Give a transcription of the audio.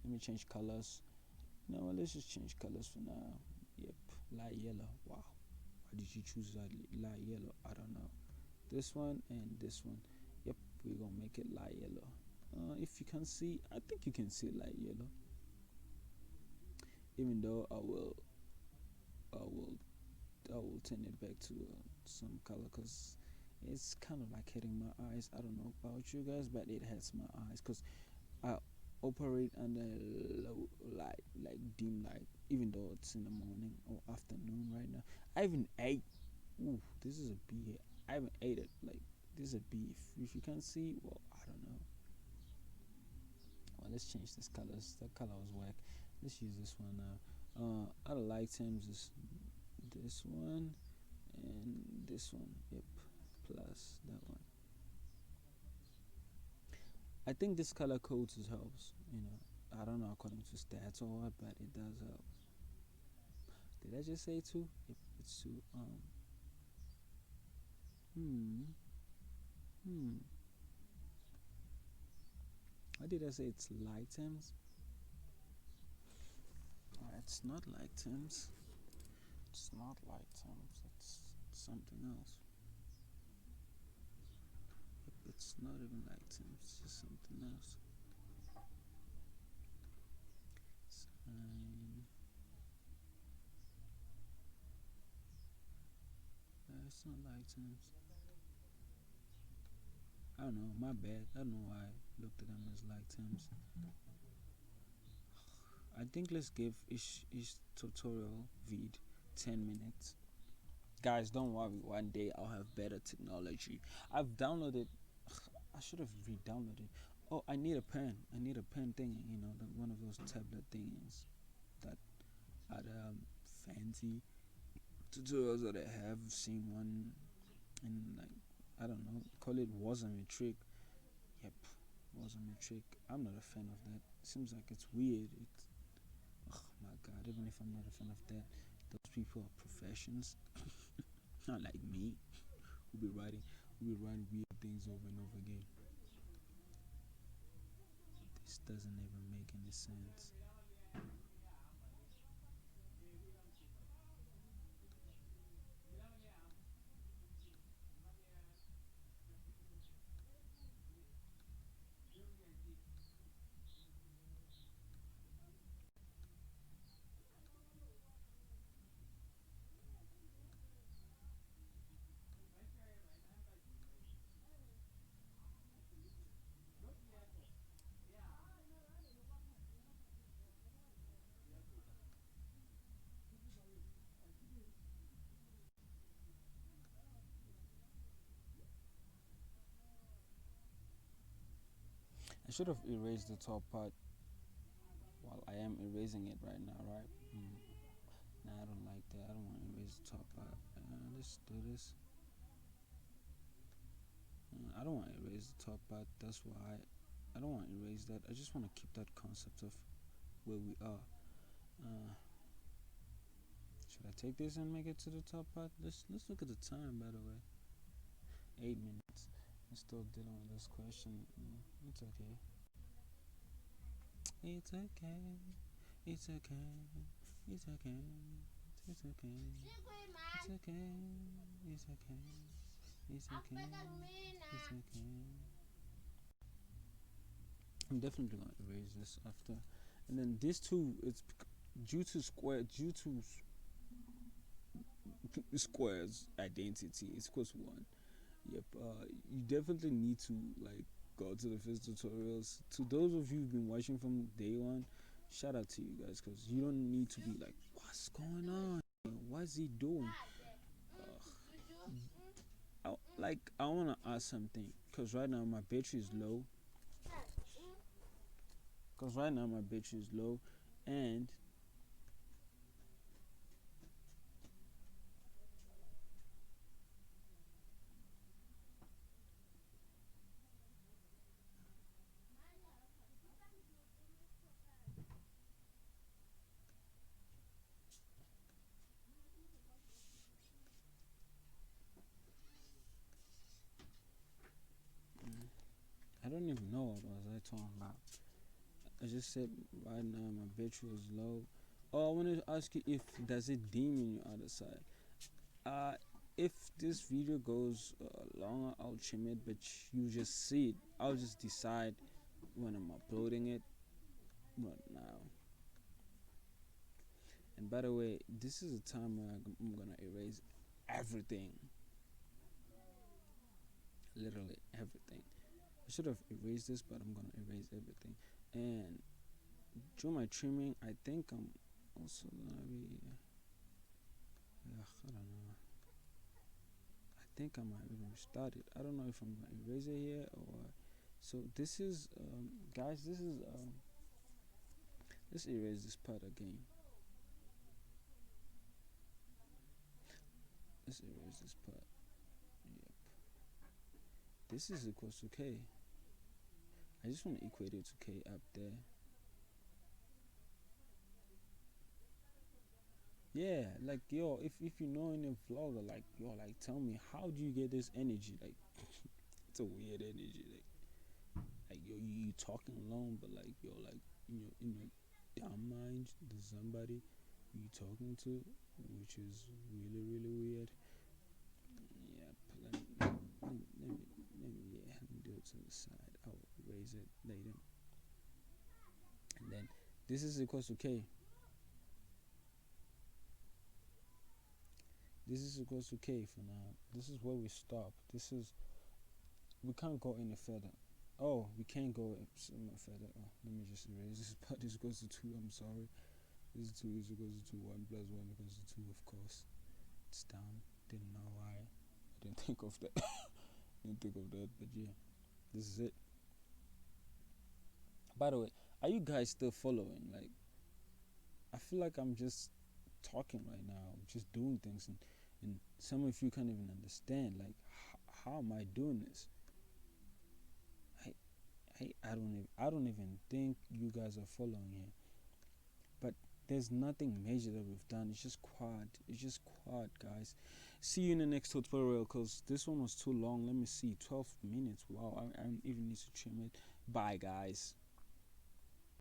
Let me change colors. No, let's just change colors for now. Yep, light yellow. Wow, why did you choose that light yellow? I don't know. This one and this one. Yep, we're gonna make it light yellow. If you can see, I think you can see light yellow. Even though I will turn it back to some color, because it's kind of like hitting my eyes. I don't know about you guys, but it hurts my eyes because I operate under low light, like dim light, even though it's in the morning or afternoon right now. I even ate. Ooh, this is a bee here. I haven't ate it. Like, this is a bee. If you can't see, well, I don't know. Well, let's change this colors. That color was whack. Let's use this one now. Other light items is this one and this one. Yep, plus that one. I think this color code helps. I don't know according to stats or what, but it does help. Did I just say two? Yep, it's two. Why did I say it's light items? It's not light items. It's not light items. It's something else. It's not even light items. It's just something else. It's not light items. I don't know. My bad. I don't know why I looked at them as light items. I think let's give each tutorial vid 10 minutes. Guys, don't worry. One day I'll have better technology. I've downloaded. I should have re-downloaded. Oh, I need a pen. I need a pen thing. One of those tablet things that are fancy tutorials that I have seen one, and like, I don't know, call it wasn't a trick. Yep, wasn't a trick. I'm not a fan of that. Seems like it's weird. Oh my god, even if I'm not a fan of that, those people are professions. Not like me, who be writing weird things over and over again. This doesn't even make any sense. I should have erased the top part while I am erasing it right now, right? Nah, I don't like that. I don't want to erase the top part. Let's do this. I don't want to erase the top part. That's why I don't want to erase that. I just want to keep that concept of where we are. Should I take this and make it to the top part? Let's look at the time, by the way. 8 minutes. I'm still dealing with this question. It's okay. It's okay. It's okay. It's okay. It's okay. It's okay. It's okay. It's okay. It's okay. I'm definitely gonna erase this after. And then this two, it's due to squares identity. It's equals 1. Yep. You definitely need to like go to the first tutorials. To those of you who've been watching from day one, shout out to you guys, because you don't need to be like, what's going on? What's he doing? I want to ask something, because right now my battery is low. And I don't even know what was I talking about. I just said right now my battery is low. Oh, I wanted to ask you if does it dim in your other side? Uh, if this video goes longer, I'll trim it, but you just see it. I'll just decide when I'm uploading it. But now, and by the way, this is a time where I'm gonna erase everything, literally everything. I should have erased this, but I'm gonna erase everything. And during my trimming, I think I'm also gonna be. I don't know. I think I might even restart it. I don't know if I'm gonna erase it here or what. So this is, guys. This is let's erase this part again. Let's erase this part. Yep. This is equals to k. I just want to equate it to k up there. Yeah, like yo, if you know any vlogger, like yo, like tell me how do you get this energy? Like it's a weird energy. Like yo, you talking alone, but like yo, like in your dumb mind, there's somebody you talking to, which is really weird. Yep. Let me do it to the side. I'll erase it later. And then this is equals to k. This is equals to k for now. This is where we stop. We can't go any further. Oh, we can't go some further. Oh, let me just erase this part. This equals to 2. I'm sorry. This is 2 is equals to 2. 1 plus 1 equals to 2, of course. It's down. Didn't know why. I didn't think of that. But yeah. This is it. By the way, are you guys still following? Like, I feel like I'm just talking right now, just doing things, and some of you can't even understand. Like, how am I doing this? I don't even think you guys are following here. But there's nothing major that we've done. It's just quad. It's just quad, guys. See you in the next tutorial, because this one was too long. Let me see, 12 minutes. Wow, I even need to trim it. Bye, guys.